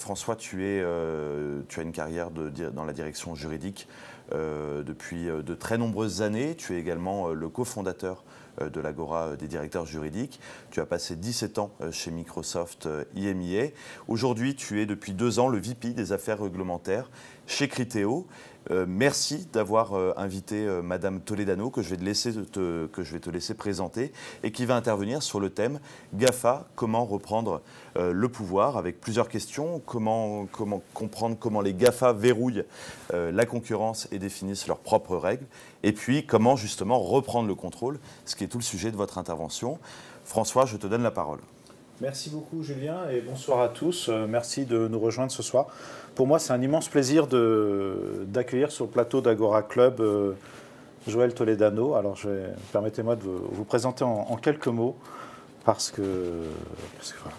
François, tu as une carrière dans la direction juridique depuis de très nombreuses années. Tu es également le cofondateur de l'Agora des directeurs juridiques. Tu as passé 17 ans chez Microsoft IMIA. Aujourd'hui, tu es depuis 2 ans le VP des affaires réglementaires chez Criteo. Merci d'avoir invité Madame Toledano, que je vais te laisser présenter, et qui va intervenir sur le thème GAFA, comment reprendre le pouvoir, avec plusieurs questions. Comment comprendre comment les GAFA verrouillent la concurrence et définissent leurs propres règles. Et puis, comment justement reprendre le contrôle, ce qui est tout le sujet de votre intervention. François, je te donne la parole. Merci beaucoup Julien et bonsoir à tous. Merci de nous rejoindre ce soir. Pour moi, c'est un immense plaisir d'accueillir sur le plateau d'Agora Club Joël Toledano. Alors, permettez-moi de vous présenter en quelques mots parce que voilà,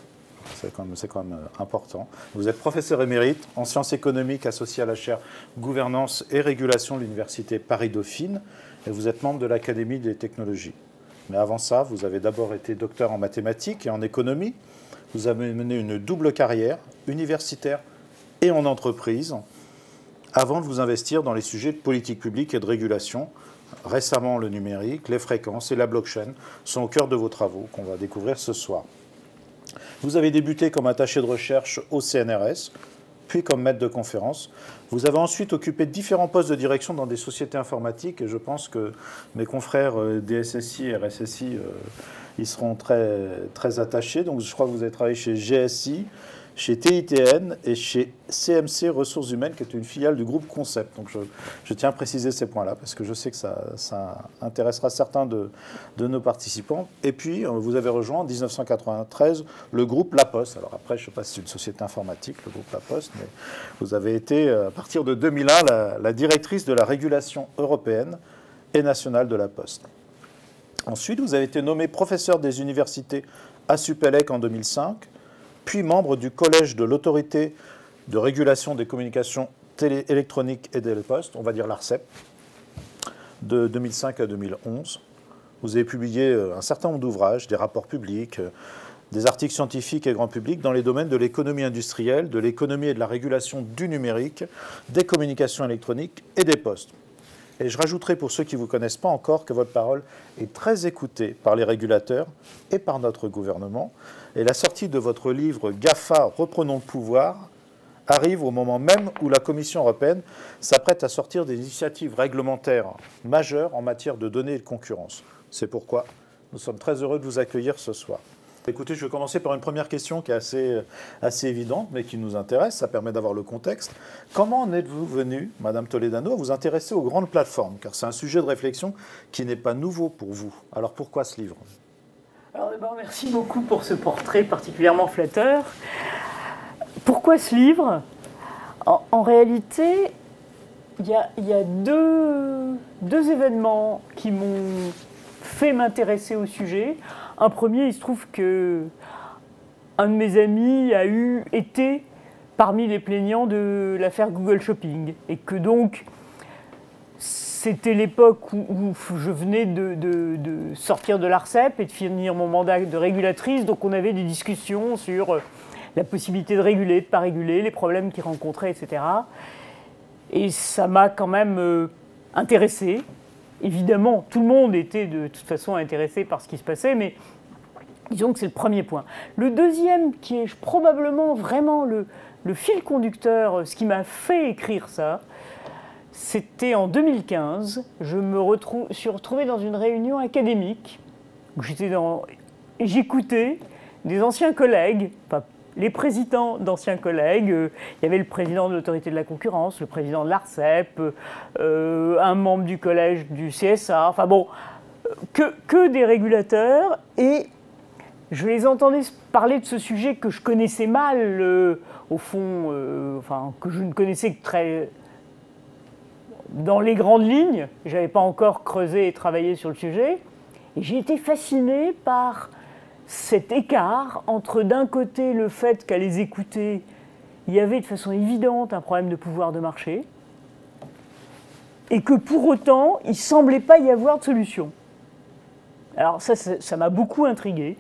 c'est quand même important. Vous êtes professeur émérite en sciences économiques associé à la chaire Gouvernance et Régulation de l'Université Paris-Dauphine et vous êtes membre de l'Académie des technologies. Mais avant ça, vous avez d'abord été docteur en mathématiques et en économie. Vous avez mené une double carrière, universitaire et en entreprise, avant de vous investir dans les sujets de politique publique et de régulation. Récemment, le numérique, les fréquences et la blockchain sont au cœur de vos travaux qu'on va découvrir ce soir. Vous avez débuté comme attaché de recherche au CNRS, puis comme maître de conférence. Vous avez ensuite occupé différents postes de direction dans des sociétés informatiques et je pense que mes confrères DSSI et RSSI ils seront très attachés. Donc je crois que vous avez travaillé chez GSI, chez TITN et chez CMC Ressources Humaines, qui est une filiale du groupe Concept. Donc je tiens à préciser ces points-là, parce que je sais que ça intéressera certains de nos participants. Et puis, vous avez rejoint en 1993 le groupe La Poste. Alors après, je ne sais pas si c'est une société informatique, le groupe La Poste, mais vous avez été, à partir de 2001, la directrice de la régulation européenne et nationale de La Poste. Ensuite, vous avez été nommé professeur des universités à Supélec en 2005, puis membre du collège de l'autorité de régulation des communications électroniques et des postes, on va dire l'ARCEP, de 2005 à 2011. Vous avez publié un certain nombre d'ouvrages, des rapports publics, des articles scientifiques et grand public dans les domaines de l'économie industrielle, de l'économie et de la régulation du numérique, des communications électroniques et des postes. Et je rajouterai pour ceux qui ne vous connaissent pas encore que votre parole est très écoutée par les régulateurs et par notre gouvernement. Et la sortie de votre livre « GAFA, reprenons le pouvoir » arrive au moment même où la Commission européenne s'apprête à sortir des initiatives réglementaires majeures en matière de données et de concurrence. C'est pourquoi nous sommes très heureux de vous accueillir ce soir. Écoutez, je vais commencer par une première question qui est assez évidente, mais qui nous intéresse. Ça permet d'avoir le contexte. Comment en êtes-vous venue, Madame Toledano, à vous intéresser aux grandes plateformes? Car c'est un sujet de réflexion qui n'est pas nouveau pour vous. Alors pourquoi ce livre? Alors d'abord, merci beaucoup pour ce portrait particulièrement flatteur. Pourquoi ce livre? En réalité, il y a deux événements qui m'ont fait m'intéresser au sujet. Un premier, il se trouve que un de mes amis a été parmi les plaignants de l'affaire Google Shopping et que donc c'était l'époque où je venais de sortir de l'ARCEP et de finir mon mandat de régulatrice, donc on avait des discussions sur la possibilité de réguler, de ne pas réguler, les problèmes qu'ils rencontraient, etc. Et ça m'a quand même intéressée. Évidemment, tout le monde était de toute façon intéressé par ce qui se passait, mais disons que c'est le premier point. Le deuxième, qui est probablement vraiment le fil conducteur, ce qui m'a fait écrire ça, c'était en 2015. Je suis retrouvée dans une réunion académique où j'écoutais des anciens collègues, enfin, les présidents d'anciens collègues, il y avait le président de l'autorité de la concurrence, le président de l'ARCEP, un membre du collège du CSA, enfin bon, que des régulateurs, et je les entendais parler de ce sujet que je connaissais mal, au fond, enfin, que je ne connaissais que très dans les grandes lignes, je n'avais pas encore creusé et travaillé sur le sujet, et j'ai été fascinée par cet écart entre d'un côté le fait qu'à les écouter, il y avait de façon évidente un problème de pouvoir de marché et que pour autant, il ne semblait pas y avoir de solution. Alors ça m'a beaucoup intriguée.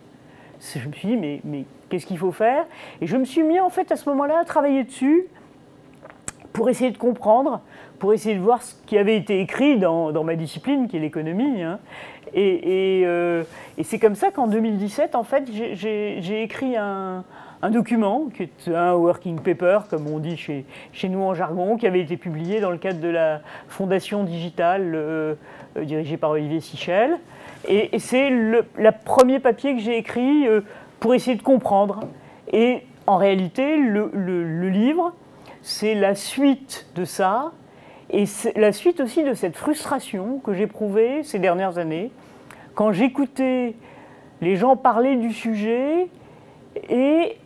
Je me suis dit, mais qu'est-ce qu'il faut faire? Et je me suis mis en fait à ce moment-là à travailler dessus pour essayer de comprendre, pour essayer de voir ce qui avait été écrit dans ma discipline, qui est l'économie. Hein. Et c'est comme ça qu'en 2017, en fait, j'ai écrit un document, qui est un working paper, comme on dit chez nous en jargon, qui avait été publié dans le cadre de la Fondation Digitale, dirigée par Olivier Sichel. Et c'est le premier papier que j'ai écrit pour essayer de comprendre. Et en réalité, le livre, c'est la suite de ça, et c'est la suite aussi de cette frustration que j'éprouvais ces dernières années, quand j'écoutais les gens parler du sujet et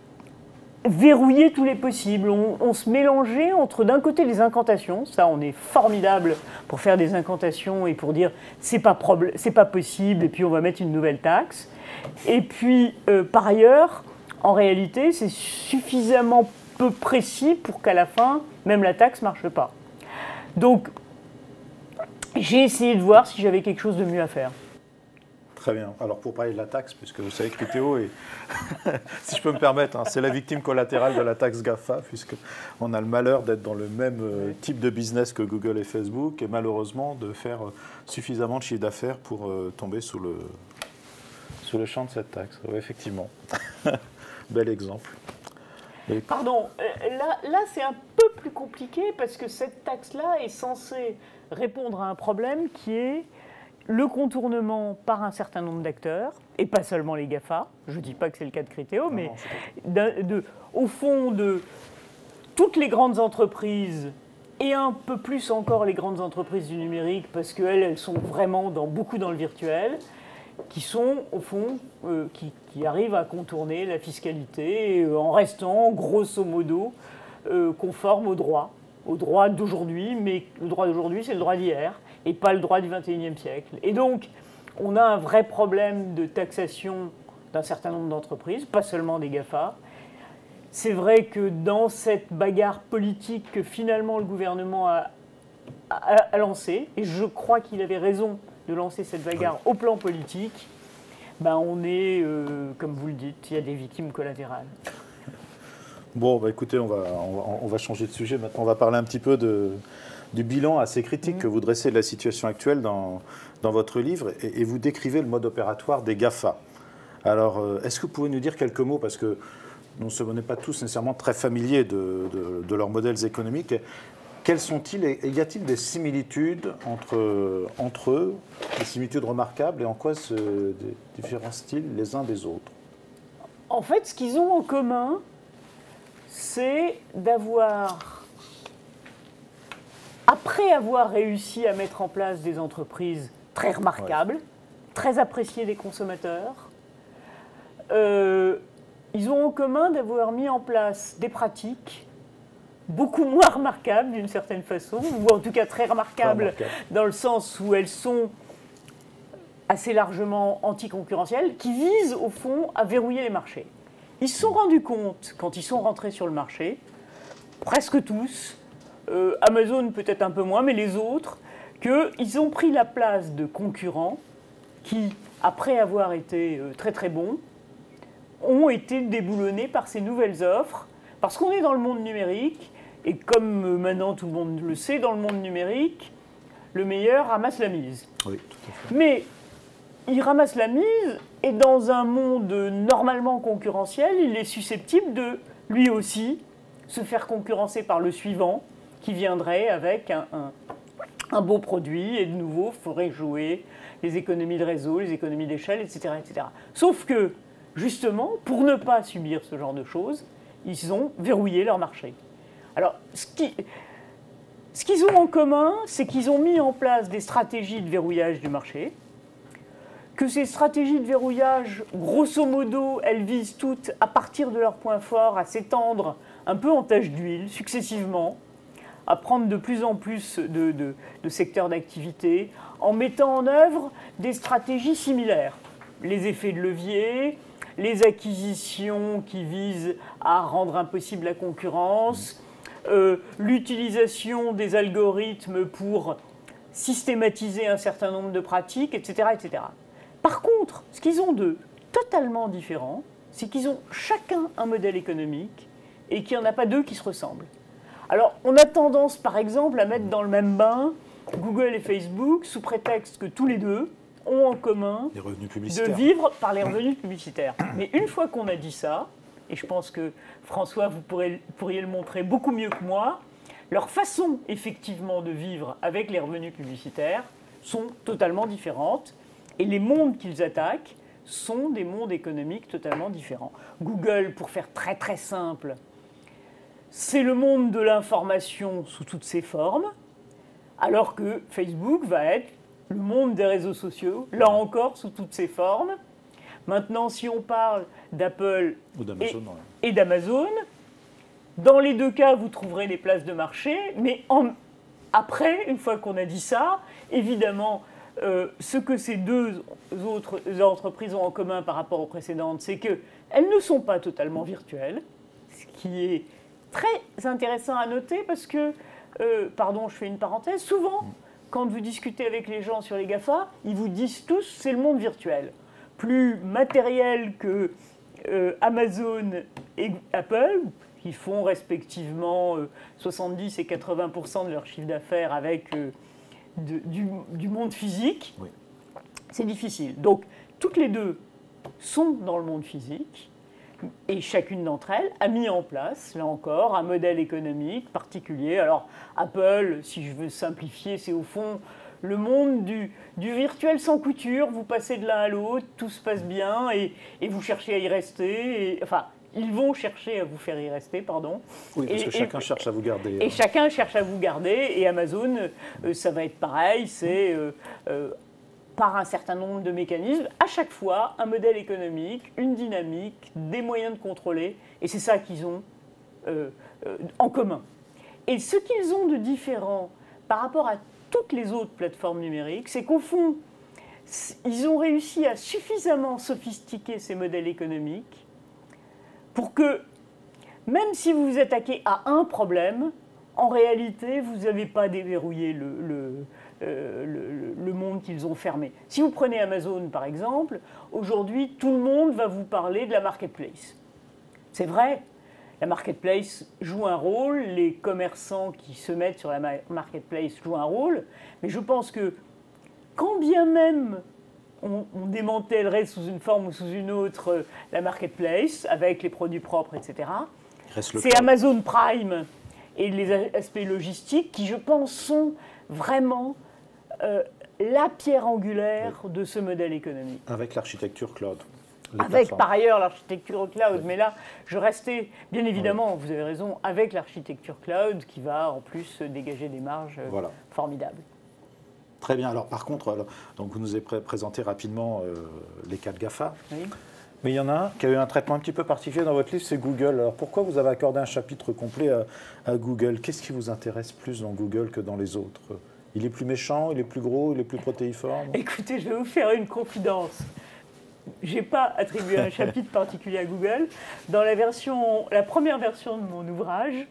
verrouiller tous les possibles. On se mélangeait entre d'un côté les incantations, ça on est formidable pour faire des incantations et pour dire c'est pas possible et puis on va mettre une nouvelle taxe. Et puis par ailleurs, en réalité, c'est suffisamment peu précis pour qu'à la fin, même la taxe ne marche pas. Donc, j'ai essayé de voir si j'avais quelque chose de mieux à faire. Très bien. Alors, pour parler de la taxe, puisque vous savez que Criteo est, si je peux me permettre, hein, c'est la victime collatérale de la taxe GAFA, puisqu'on a le malheur d'être dans le même type de business que Google et Facebook, et malheureusement de faire suffisamment de chiffre d'affaires pour tomber sous le champ de cette taxe. Oui, effectivement. Bel exemple. Pardon, là c'est un peu plus compliqué parce que cette taxe-là est censée répondre à un problème qui est le contournement par un certain nombre d'acteurs, et pas seulement les GAFA, je ne dis pas que c'est le cas de Criteo, mais au fond de toutes les grandes entreprises, et un peu plus encore les grandes entreprises du numérique, parce qu'elles sont vraiment beaucoup dans le virtuel, qui sont, au fond, qui arrivent à contourner la fiscalité en restant, grosso modo, conformes au droit d'aujourd'hui, mais le droit d'aujourd'hui, c'est le droit d'hier, et pas le droit du XXIe siècle. Et donc, on a un vrai problème de taxation d'un certain nombre d'entreprises, pas seulement des GAFA. C'est vrai que dans cette bagarre politique que finalement le gouvernement a lancée, et je crois qu'il avait raison de lancer cette bagarre au plan politique, ben on est, comme vous le dites, il y a des victimes collatérales. Bon, bah écoutez, on va changer de sujet. Maintenant, on va parler un petit peu du bilan assez critique que vous dressez de la situation actuelle dans votre livre, et vous décrivez le mode opératoire des GAFA. Alors, est-ce que vous pouvez nous dire quelques mots, parce que on n'est pas tous nécessairement très familiers de leurs modèles économiques. Quels sont-ils et y a-t-il des similitudes entre eux, des similitudes remarquables, et en quoi se différencient-ils les uns des autres? En fait, ce qu'ils ont en commun, c'est d'avoir, après avoir réussi à mettre en place des entreprises très remarquables, très appréciées des consommateurs, ils ont en commun d'avoir mis en place des pratiques beaucoup moins remarquables d'une certaine façon, ou en tout cas très remarquables dans le sens où elles sont assez largement anticoncurrentielles, qui visent au fond à verrouiller les marchés. Ils se sont rendus compte, quand ils sont rentrés sur le marché, presque tous, Amazon peut-être un peu moins, mais les autres, qu'ils ont pris la place de concurrents qui, après avoir été très très bons, ont été déboulonnés par ces nouvelles offres, parce qu'on est dans le monde numérique, et comme maintenant tout le monde le sait, dans le monde numérique, le meilleur ramasse la mise. Oui, tout à fait. Mais il ramasse la mise, et dans un monde normalement concurrentiel, il est susceptible de, lui aussi, se faire concurrencer par le suivant, qui viendrait avec un beau produit, et de nouveau, il faudrait jouer les économies de réseau, les économies d'échelle, etc., etc. Sauf que, justement, pour ne pas subir ce genre de choses, ils ont verrouillé leur marché. Alors, ce qu'ils ont en commun, c'est qu'ils ont mis en place des stratégies de verrouillage du marché, que ces stratégies de verrouillage, grosso modo, elles visent toutes, à partir de leur point fort, à s'étendre un peu en tache d'huile, successivement, à prendre de plus en plus de secteurs d'activité, en mettant en œuvre des stratégies similaires. Les effets de levier, les acquisitions qui visent à rendre impossible la concurrence, l'utilisation des algorithmes pour systématiser un certain nombre de pratiques, etc., etc. Par contre, ce qu'ils ont de totalement différents, c'est qu'ils ont chacun un modèle économique et qu'il n'y en a pas deux qui se ressemblent. Alors, on a tendance, par exemple, à mettre dans le même bain Google et Facebook sous prétexte que tous les deux ont en commun les revenus de publicitaires. vivre par les revenus publicitaires. Mais une fois qu'on a dit ça, et je pense que François, vous pourriez le montrer beaucoup mieux que moi, leur façon effectivement de vivre avec les revenus publicitaires sont totalement différentes et les mondes qu'ils attaquent sont des mondes économiques totalement différents. Google, pour faire très très simple, c'est le monde de l'information sous toutes ses formes, alors que Facebook va être le monde des réseaux sociaux, là encore sous toutes ses formes. Maintenant, si on parle d'Apple et d'Amazon, dans les deux cas, vous trouverez les places de marché, mais après, une fois qu'on a dit ça, évidemment, ce que ces deux autres entreprises ont en commun par rapport aux précédentes, c'est qu'elles ne sont pas totalement virtuelles, ce qui est très intéressant à noter parce que, pardon, je fais une parenthèse, souvent, quand vous discutez avec les gens sur les GAFA, ils vous disent tous c'est le monde virtuel. Plus matériel que Amazon et Apple, qui font respectivement 70 et 80% de leur chiffre d'affaires avec du monde physique, oui. C'est difficile. Donc, toutes les deux sont dans le monde physique et chacune d'entre elles a mis en place, là encore, un modèle économique particulier. Alors, Apple, si je veux simplifier, c'est au fond le monde du virtuel sans couture. Vous passez de l'un à l'autre, tout se passe bien et vous cherchez à y rester. Enfin, ils vont chercher à vous faire y rester, pardon. Oui, parce que chacun cherche à vous garder. Et chacun cherche à vous garder. Et Amazon, ça va être pareil. C'est par un certain nombre de mécanismes, à chaque fois, un modèle économique, une dynamique, des moyens de contrôler. Et c'est ça qu'ils ont en commun. Et ce qu'ils ont de différent par rapport à toutes les autres plateformes numériques, c'est qu'au fond, ils ont réussi à suffisamment sophistiquer ces modèles économiques pour que, même si vous vous attaquez à un problème, en réalité, vous n'avez pas déverrouillé le monde qu'ils ont fermé. Si vous prenez Amazon, par exemple, aujourd'hui, tout le monde va vous parler de la marketplace. C'est vrai, la marketplace joue un rôle, les commerçants qui se mettent sur la marketplace jouent un rôle, mais je pense que quand bien même on démantèlerait sous une forme ou sous une autre la marketplace, avec les produits propres, etc., c'est Amazon Prime et les aspects logistiques qui, je pense, sont vraiment la pierre angulaire de ce modèle économique. Avec l'architecture cloud. Avec par ailleurs l'architecture cloud, mais là je restais, bien évidemment, vous avez raison, avec l'architecture cloud qui va en plus dégager des marges formidables. Très bien, alors par contre, donc vous nous avez présenté rapidement les 4 GAFA, oui. Mais il y en a un qui a eu un traitement un petit peu particulier dans votre livre, c'est Google. Alors pourquoi vous avez accordé un chapitre complet à Google? Qu'est-ce qui vous intéresse plus dans Google que dans les autres? Il est plus méchant, il est plus gros, il est plus protéiforme? Écoutez, je vais vous faire une confidence. Je n'ai pas attribué un chapitre particulier à Google. Dans la première version de mon ouvrage,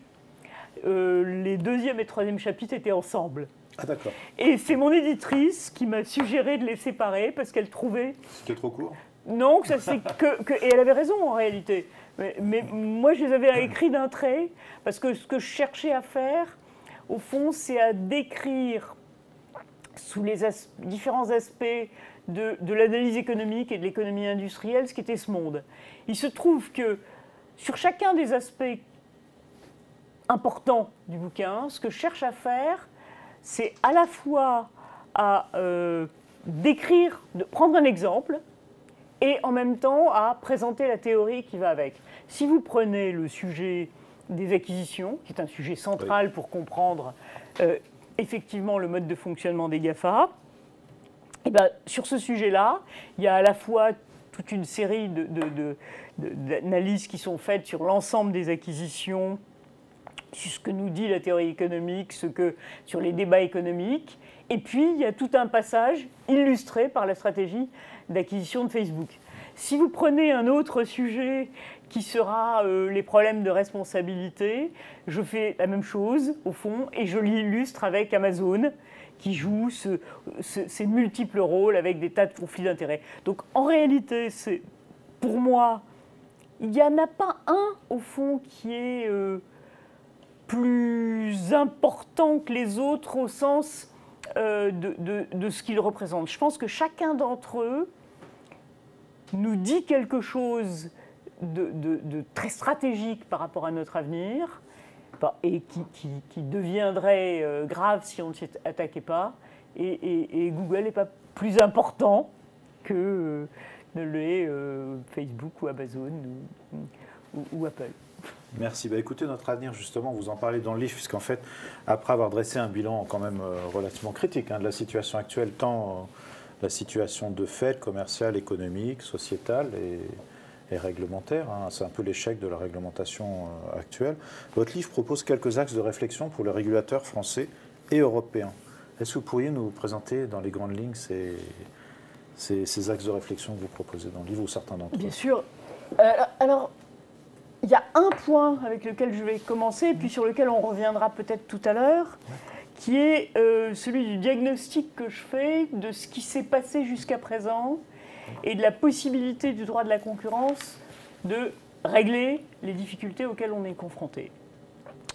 les deuxième et troisième chapitres étaient ensemble. Ah d'accord. Et c'est mon éditrice qui m'a suggéré de les séparer parce qu'elle trouvait... C'était trop court? Non, et elle avait raison en réalité. Mais moi, je les avais écrits d'un trait parce que ce que je cherchais à faire, au fond, c'est à décrire sous les différents aspects de l'analyse économique et de l'économie industrielle ce qu'était ce monde. Il se trouve que sur chacun des aspects importants du bouquin, ce que je cherche à faire, c'est à la fois à décrire, de prendre un exemple, et en même temps à présenter la théorie qui va avec. Si vous prenez le sujet des acquisitions, qui est un sujet central oui. Pour comprendre effectivement le mode de fonctionnement des GAFA, et bien, sur ce sujet-là, il y a à la fois toute une série d'analyses qui sont faites sur l'ensemble des acquisitions, sur ce que nous dit la théorie économique, sur les débats économiques, et puis il y a tout un passage illustré par la stratégie d'acquisition de Facebook. Si vous prenez un autre sujet qui sera les problèmes de responsabilité, je fais la même chose au fond et je l'illustre avec Amazon qui joue ces multiples rôles avec des tas de conflits d'intérêts. Donc en réalité, c'est pour moi, il n'y en a pas un, au fond, qui est plus important que les autres au sens de ce qu'ils représentent. Je pense que chacun d'entre eux nous dit quelque chose de très stratégique par rapport à notre avenir et qui deviendrait grave si on ne s'y attaquait pas. Et Google n'est pas plus important que ne l'est Facebook ou Amazon ou Apple. Merci. Écoutez, notre avenir, justement, vous en parlez dans le livre, puisqu'en fait, après avoir dressé un bilan quand même relativement critique de la situation actuelle, tant la situation de fait, commerciale, économique, sociétale et réglementaire, c'est un peu l'échec de la réglementation actuelle, votre livre propose quelques axes de réflexion pour les régulateurs français et européens. Est-ce que vous pourriez nous présenter dans les grandes lignes ces axes de réflexion que vous proposez dans le livre, ou certains d'entre eux? Bien sûr. Alors, il y a un point avec lequel je vais commencer, et puis sur lequel on reviendra peut-être tout à l'heure, qui est celui du diagnostic que je fais de ce qui s'est passé jusqu'à présent et de la possibilité du droit de la concurrence de régler les difficultés auxquelles on est confronté.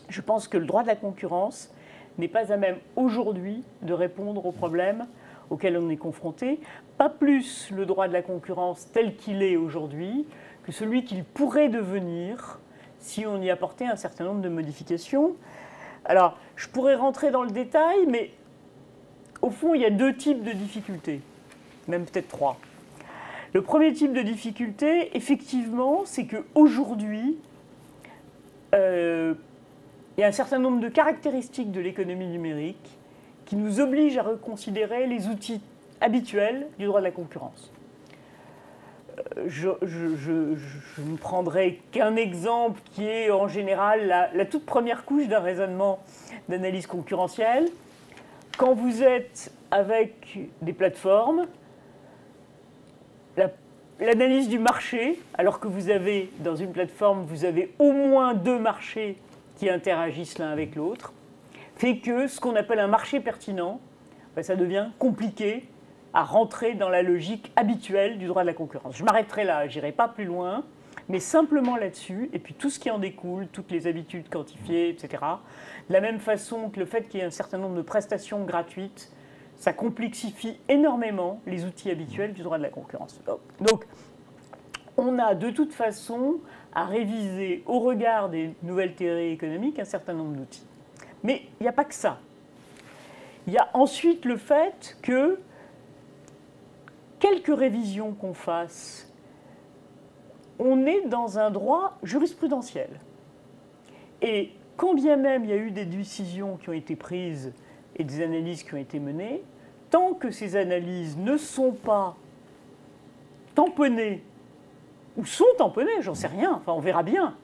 Je pense que le droit de la concurrence n'est pas à même aujourd'hui de répondre aux problèmes auxquels on est confronté, pas plus le droit de la concurrence tel qu'il est aujourd'hui que celui qu'il pourrait devenir si on y apportait un certain nombre de modifications. Alors, je pourrais rentrer dans le détail, mais au fond, il y a deux types de difficultés, même peut-être trois. Le premier type de difficulté, effectivement, c'est qu'aujourd'hui, il y a un certain nombre de caractéristiques de l'économie numérique qui nous obligent à reconsidérer les outils habituels du droit de la concurrence. Je ne prendrai qu'un exemple qui est en général la toute première couche d'un raisonnement d'analyse concurrentielle. Quand vous êtes avec des plateformes, l'analyse du marché, alors que vous avez dans une plateforme, vous avez au moins deux marchés qui interagissent l'un avec l'autre, fait que ce qu'on appelle un marché pertinent, ça devient compliqué à rentrer dans la logique habituelle du droit de la concurrence. Je m'arrêterai là, je n'irai pas plus loin, mais simplement là-dessus, et puis tout ce qui en découle, toutes les habitudes quantifiées, etc. De la même façon que le fait qu'il y ait un certain nombre de prestations gratuites, ça complexifie énormément les outils habituels du droit de la concurrence. Donc, on a de toute façon à réviser au regard des nouvelles théories économiques un certain nombre d'outils. Mais il n'y a pas que ça. Il y a ensuite le fait que quelque révision qu'on fasse, on est dans un droit jurisprudentiel. Et quand bien même il y a eu des décisions qui ont été prises et des analyses qui ont été menées, tant que ces analyses ne sont pas tamponnées, ou sont tamponnées, j'en sais rien, enfin on verra bien,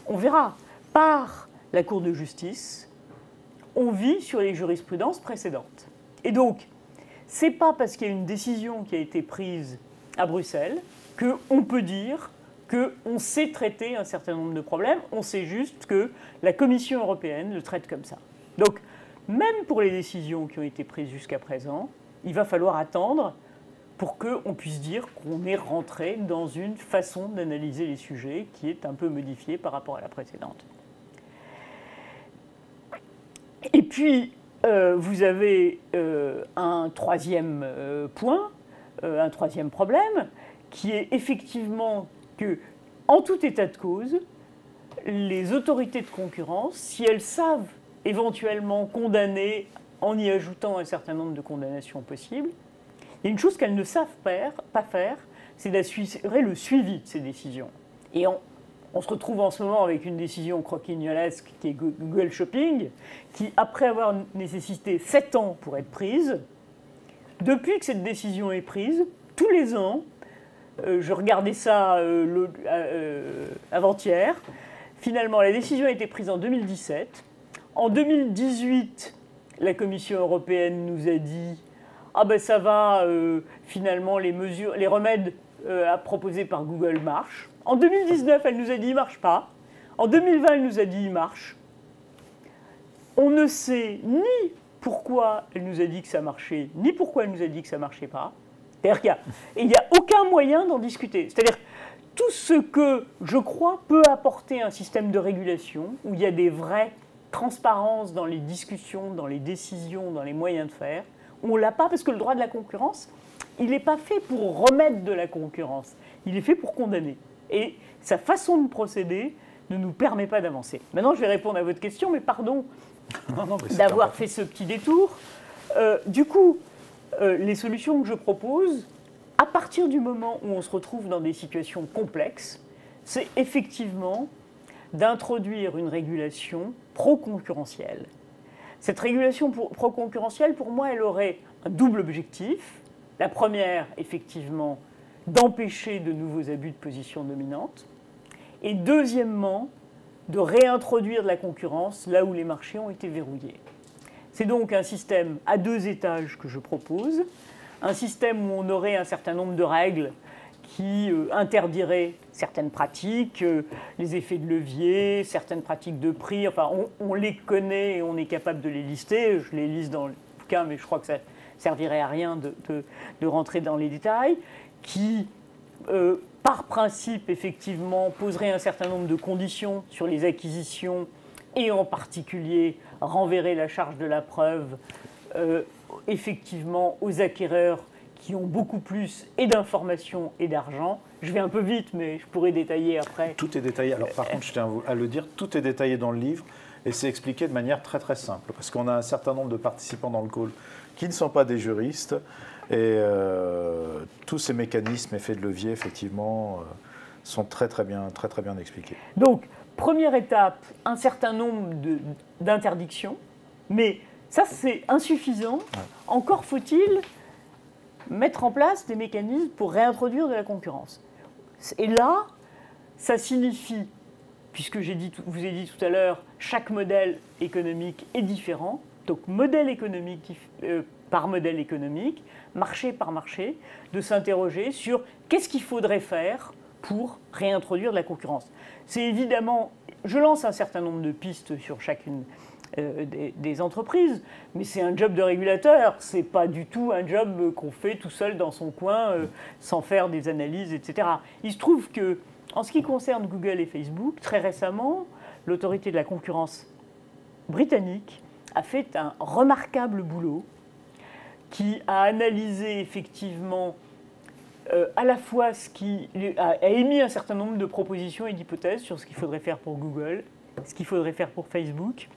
on verra par la Cour de justice, on vit sur les jurisprudences précédentes. Et donc, ce n'est pas parce qu'il y a une décision qui a été prise à Bruxelles qu'on peut dire qu'on sait traiter un certain nombre de problèmes, on sait juste que la Commission européenne le traite comme ça. Donc, même pour les décisions qui ont été prises jusqu'à présent, il va falloir attendre pour qu'on puisse dire qu'on est rentré dans une façon d'analyser les sujets qui est un peu modifiée par rapport à la précédente. Et puis, vous avez un troisième point, un troisième problème, qui est effectivement que, en tout état de cause, les autorités de concurrence, si elles savent éventuellement condamner en y ajoutant un certain nombre de condamnations possibles, il y a une chose qu'elles ne savent pas faire, c'est d'assurer le suivi de ces décisions. Et on se retrouve en ce moment avec une décision croquignolesque qui est Google Shopping, qui, après avoir nécessité 7 ans pour être prise, depuis que cette décision est prise, tous les ans, je regardais ça avant-hier, finalement la décision a été prise en 2017. En 2018, la Commission européenne nous a dit « Ah ben ça va, finalement les remèdes proposés par Google marchent ». En 2019, elle nous a dit « il ne marche pas ». En 2020, elle nous a dit « il marche ». On ne sait ni pourquoi elle nous a dit que ça marchait, ni pourquoi elle nous a dit que ça ne marchait pas. C'est-à-dire qu'il n'y a aucun moyen d'en discuter. C'est-à-dire tout ce que, je crois, peut apporter un système de régulation, où il y a des vraies transparences dans les discussions, dans les décisions, dans les moyens de faire, on ne l'a pas parce que le droit de la concurrence, il n'est pas fait pour remettre de la concurrence, il est fait pour condamner. Et sa façon de procéder ne nous permet pas d'avancer. Maintenant, je vais répondre à votre question, mais pardon d'avoir fait ce petit détour. Du coup, les solutions que je propose, à partir du moment où on se retrouve dans des situations complexes, c'est effectivement d'introduire une régulation pro-concurrentielle. Cette régulation pro-concurrentielle, pour moi, elle aurait un double objectif. La première, effectivement, d'empêcher de nouveaux abus de position dominante. Et deuxièmement, de réintroduire de la concurrence là où les marchés ont été verrouillés. C'est donc un système à 2 étages que je propose, un système où on aurait un certain nombre de règles qui interdiraient certaines pratiques, les effets de levier, certaines pratiques de prix, enfin on les connaît et on est capable de les lister, je les liste dans le bouquin mais je crois que ça ne servirait à rien de rentrer dans les détails, qui par principe effectivement poserait un certain nombre de conditions sur les acquisitions et en particulier renverrait la charge de la preuve effectivement aux acquéreurs qui ont beaucoup plus et d'informations et d'argent. Je vais un peu vite, mais je pourrais détailler après. Tout est détaillé. Alors par contre, je tiens à le dire, tout est détaillé dans le livre et c'est expliqué de manière très très simple parce qu'on a un certain nombre de participants dans le call qui ne sont pas des juristes et tous ces mécanismes, effets de levier, effectivement, sont très très bien expliqués. Donc, première étape, un certain nombre d'interdictions, mais ça c'est insuffisant. Ouais. Encore faut-il mettre en place des mécanismes pour réintroduire de la concurrence. Et là, ça signifie, puisque vous ai dit tout à l'heure, chaque modèle économique est différent, donc modèle économique par modèle économique, marché par marché, de s'interroger sur qu'est-ce qu'il faudrait faire pour réintroduire de la concurrence. C'est évidemment, je lance un certain nombre de pistes sur chacune des entreprises, mais c'est un job de régulateur, c'est pas du tout un job qu'on fait tout seul dans son coin sans faire des analyses, etc. Il se trouve que, en ce qui concerne Google et Facebook, très récemment, l'autorité de la concurrence britannique a fait un remarquable boulot qui a analysé effectivement à la fois a émis un certain nombre de propositions et d'hypothèses sur ce qu'il faudrait faire pour Google, ce qu'il faudrait faire pour Facebook.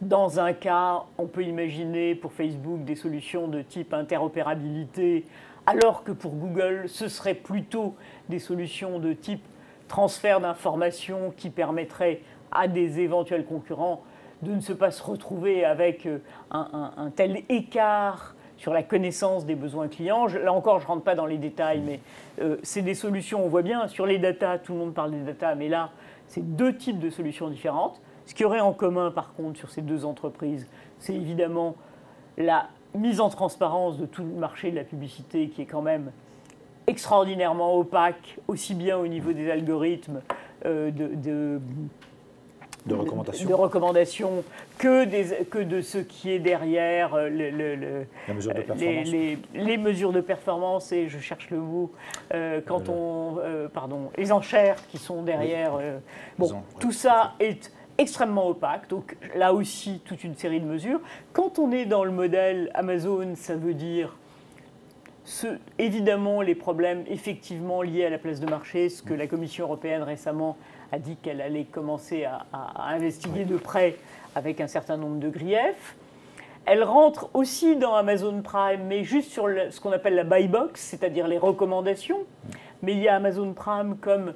Dans un cas, on peut imaginer pour Facebook des solutions de type interopérabilité, alors que pour Google, ce serait plutôt des solutions de type transfert d'informations qui permettraient à des éventuels concurrents de ne pas se retrouver avec un tel écart sur la connaissance des besoins clients. Là encore, je ne rentre pas dans les détails, mais c'est des solutions, on voit bien, sur les data, tout le monde parle des data, mais là, c'est 2 types de solutions différentes. Ce qu'il y aurait en commun, par contre, sur ces 2 entreprises, c'est évidemment la mise en transparence de tout le marché de la publicité qui est quand même extraordinairement opaque, aussi bien au niveau des algorithmes de recommandations que de ce qui est derrière les mesures de performance, et je cherche le mot, les enchères qui sont derrière. Tout ça est extrêmement opaque, donc là aussi toute une série de mesures. Quand on est dans le modèle Amazon, ça veut dire évidemment les problèmes effectivement liés à la place de marché, ce que la Commission européenne récemment a dit qu'elle allait commencer à investiguer de près avec un certain nombre de griefs. Elle rentre aussi dans Amazon Prime, mais juste sur ce qu'on appelle la buy box, c'est-à-dire les recommandations. Mais il y a Amazon Prime comme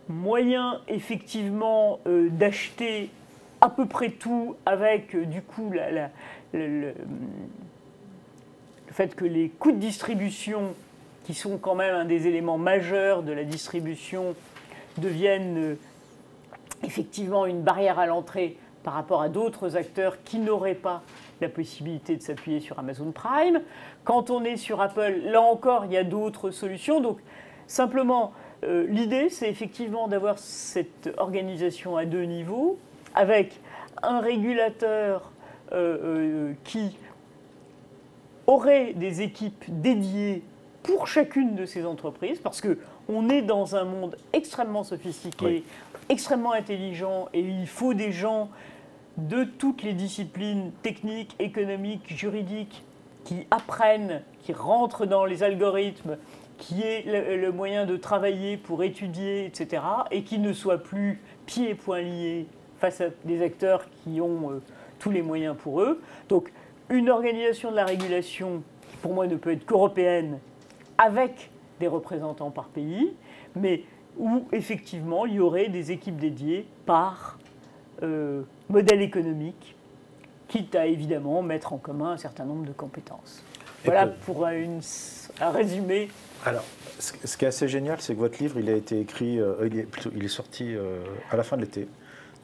moyen effectivement d'acheter à peu près tout avec du coup le fait que les coûts de distribution, qui sont quand même un des éléments majeurs de la distribution, deviennent effectivement une barrière à l'entrée par rapport à d'autres acteurs qui n'auraient pas la possibilité de s'appuyer sur Amazon Prime. Quand on est sur Apple, là encore, il y a d'autres solutions. Donc simplement, l'idée, c'est effectivement d'avoir cette organisation à 2 niveaux, avec un régulateur qui aurait des équipes dédiées pour chacune de ces entreprises, parce qu'on est dans un monde extrêmement sophistiqué, extrêmement intelligent, et il faut des gens de toutes les disciplines techniques, économiques, juridiques, qui apprennent, qui rentrent dans les algorithmes, qui aient le moyen de travailler pour étudier, etc., et qui ne soient plus pieds et poings liés face à des acteurs qui ont tous les moyens pour eux. Donc, une organisation de la régulation, qui pour moi ne peut être qu'européenne, avec des représentants par pays, mais où effectivement il y aurait des équipes dédiées par modèle économique, quitte à évidemment mettre en commun un certain nombre de compétences. Voilà pour un résumé. Alors, ce qui est assez génial, c'est que votre livre, il a été écrit, il est sorti à la fin de l'été.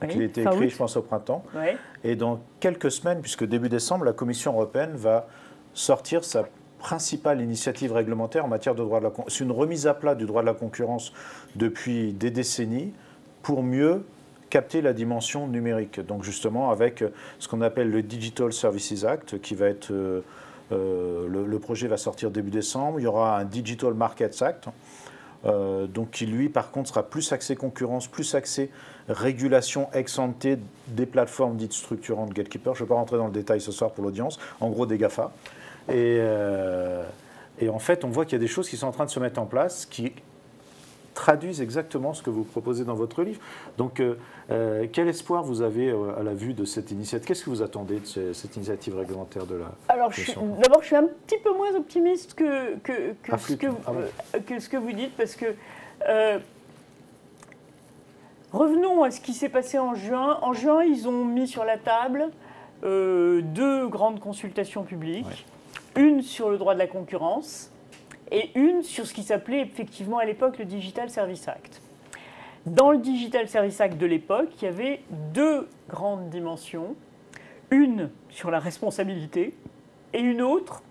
Donc il a été écrit, je pense, au printemps. Ouais. Et dans quelques semaines, puisque début décembre, la Commission européenne va sortir sa principale initiative réglementaire en matière de droit de la concurrence. C'est une remise à plat du droit de la concurrence depuis des décennies pour mieux capter la dimension numérique. Donc justement avec ce qu'on appelle le Digital Services Act, qui va être... le projet va sortir début décembre. Il y aura un Digital Markets Act, donc qui lui par contre sera plus axé concurrence, plus axé régulation ex ante des plateformes dites structurantes gatekeepers. Je ne vais pas rentrer dans le détail ce soir pour l'audience, en gros des GAFA. Et en fait on voit qu'il y a des choses qui sont en train de se mettre en place qui traduisent exactement ce que vous proposez dans votre livre. Donc quel espoir vous avez à la vue de cette initiative? Qu'est-ce que vous attendez de cette initiative réglementaire de la Alors d'abord, je suis un petit peu moins optimiste que ce que vous dites, parce que revenons à ce qui s'est passé en juin. En juin, ils ont mis sur la table 2 grandes consultations publiques, une sur le droit de la concurrence et une sur ce qui s'appelait effectivement à l'époque le Digital Services Act. Dans le Digital Services Act de l'époque, il y avait 2 grandes dimensions, une sur la responsabilité et une autre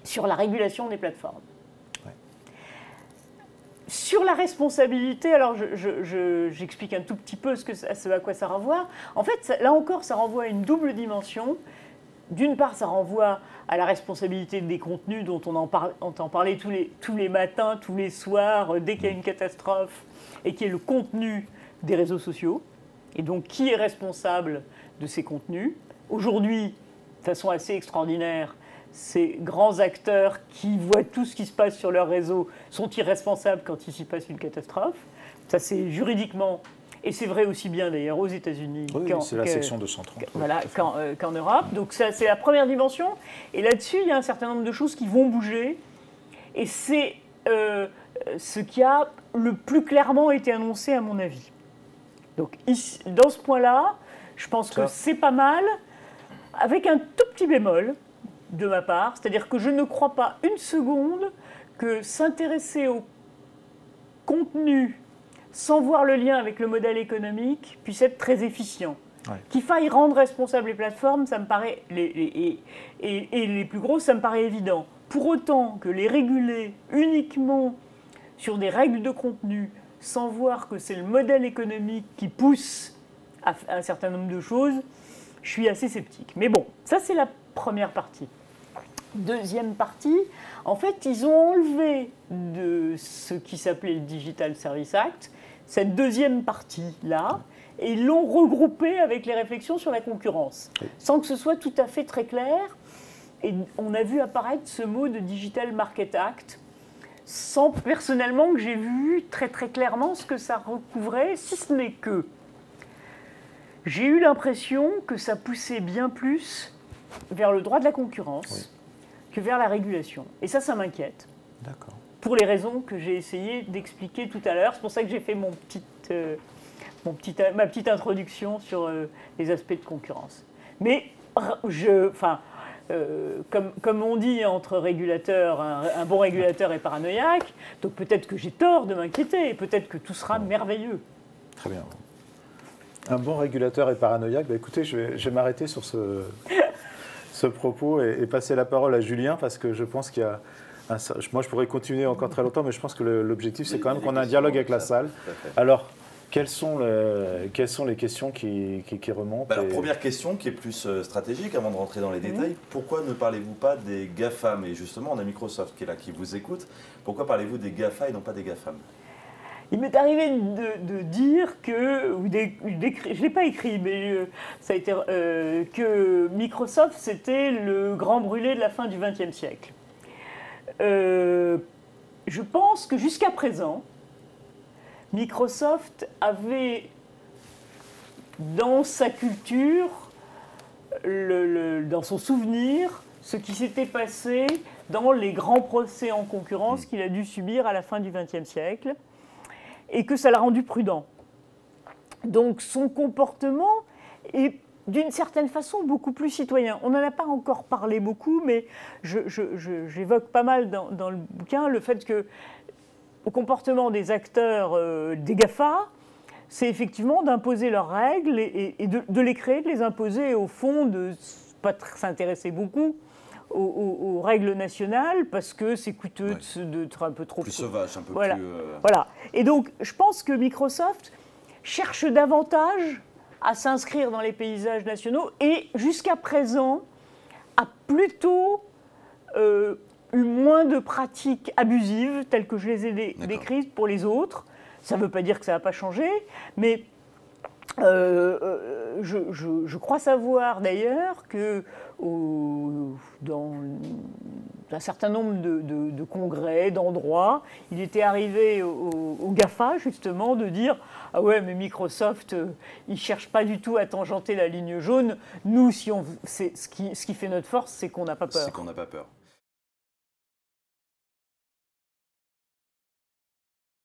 sur la régulation des plateformes. Ouais. Sur la responsabilité, alors j'explique un tout petit peu ce à quoi ça renvoie. En fait, là encore, ça renvoie à une double dimension. D'une part, ça renvoie à la responsabilité des contenus dont on entend parler tous les matins, tous les soirs, dès qu'il y a une catastrophe, et qui est le contenu des réseaux sociaux. Et donc, qui est responsable de ces contenus? Aujourd'hui, de façon assez extraordinaire, ces grands acteurs qui voient tout ce qui se passe sur leur réseau sont irresponsables quand il s'y passe une catastrophe. Ça, c'est juridiquement... Et c'est vrai aussi bien d'ailleurs aux États-Unis c'est la section 230. Voilà, qu'en Europe. Donc ça, c'est la première dimension. Et là-dessus, il y a un certain nombre de choses qui vont bouger. Et c'est ce qui a le plus clairement été annoncé à mon avis. Donc ici, dans ce point-là, je pense que c'est pas mal, avec un tout petit bémol de ma part. C'est-à-dire que je ne crois pas une seconde que s'intéresser au contenu sans voir le lien avec le modèle économique, puisse être très efficient. Ouais. Qu'il faille rendre responsables les plateformes, ça me paraît, et les plus grosses, ça me paraît évident. Pour autant que les réguler uniquement sur des règles de contenu, sans voir que c'est le modèle économique qui pousse à un certain nombre de choses, je suis assez sceptique. Mais bon, ça c'est la première partie. Deuxième partie, en fait, ils ont enlevé de ce qui s'appelait le Digital Services Act cette deuxième partie-là, et ils l'ont regroupée avec les réflexions sur la concurrence, sans que ce soit tout à fait très clair. Et on a vu apparaître ce mot de Digital Market Act, sans personnellement que j'ai vu très très clairement ce que ça recouvrait, si ce n'est que j'ai eu l'impression que ça poussait bien plus vers le droit de la concurrence que vers la régulation. Et ça m'inquiète. D'accord. Pour les raisons que j'ai essayé d'expliquer tout à l'heure. C'est pour ça que j'ai fait ma petite introduction sur les aspects de concurrence. Mais, comme on dit entre régulateurs, un bon régulateur est paranoïaque, donc peut-être que j'ai tort de m'inquiéter, et peut-être que tout sera merveilleux. Très bien. Un bon régulateur est paranoïaque. Bah, écoutez, je vais m'arrêter sur ce propos et passer la parole à Julien, parce que je pense qu'il y a... Moi, je pourrais continuer encore très longtemps, mais je pense que l'objectif, c'est quand même qu'on ait un dialogue avec la salle. Alors, Quelles sont les questions qui remontent Alors, première question qui est plus stratégique avant de rentrer dans les détails. Pourquoi ne parlez-vous pas des GAFAM? Et justement, on a Microsoft qui est là, qui vous écoute. Pourquoi parlez-vous des GAFA et non pas des GAFAM? Il m'est arrivé de dire que, je ne l'ai pas écrit, mais ça a été que Microsoft, c'était le grand brûlé de la fin du XXe siècle. Je pense que jusqu'à présent, Microsoft avait dans sa culture, dans son souvenir, ce qui s'était passé dans les grands procès en concurrence qu'il a dû subir à la fin du XXe siècle, et que ça l'a rendu prudent. Donc son comportement est d'une certaine façon beaucoup plus citoyen. On n'en a pas encore parlé beaucoup, mais j'évoque pas mal dans le bouquin le fait que le comportement des acteurs des GAFA, c'est effectivement d'imposer leurs règles et de les créer, de les imposer au fond, de ne pas s'intéresser beaucoup aux règles nationales parce que c'est coûteux d'être un peu trop... Plus sauvage, un peu voilà. plus... Voilà. Et donc, je pense que Microsoft cherche davantage à s'inscrire dans les paysages nationaux et, jusqu'à présent, a plutôt eu moins de pratiques abusives telles que je les ai décrites pour les autres. Ça ne veut pas dire que ça ne va pas changer, mais je crois savoir d'ailleurs que dans un certain nombre de congrès, d'endroits, il était arrivé au GAFA justement de dire « Ah ouais, mais Microsoft, ils ne cherchent pas du tout à tangenter la ligne jaune. Nous, ce qui fait notre force, c'est qu'on n'a pas peur. » C'est qu'on n'a pas peur.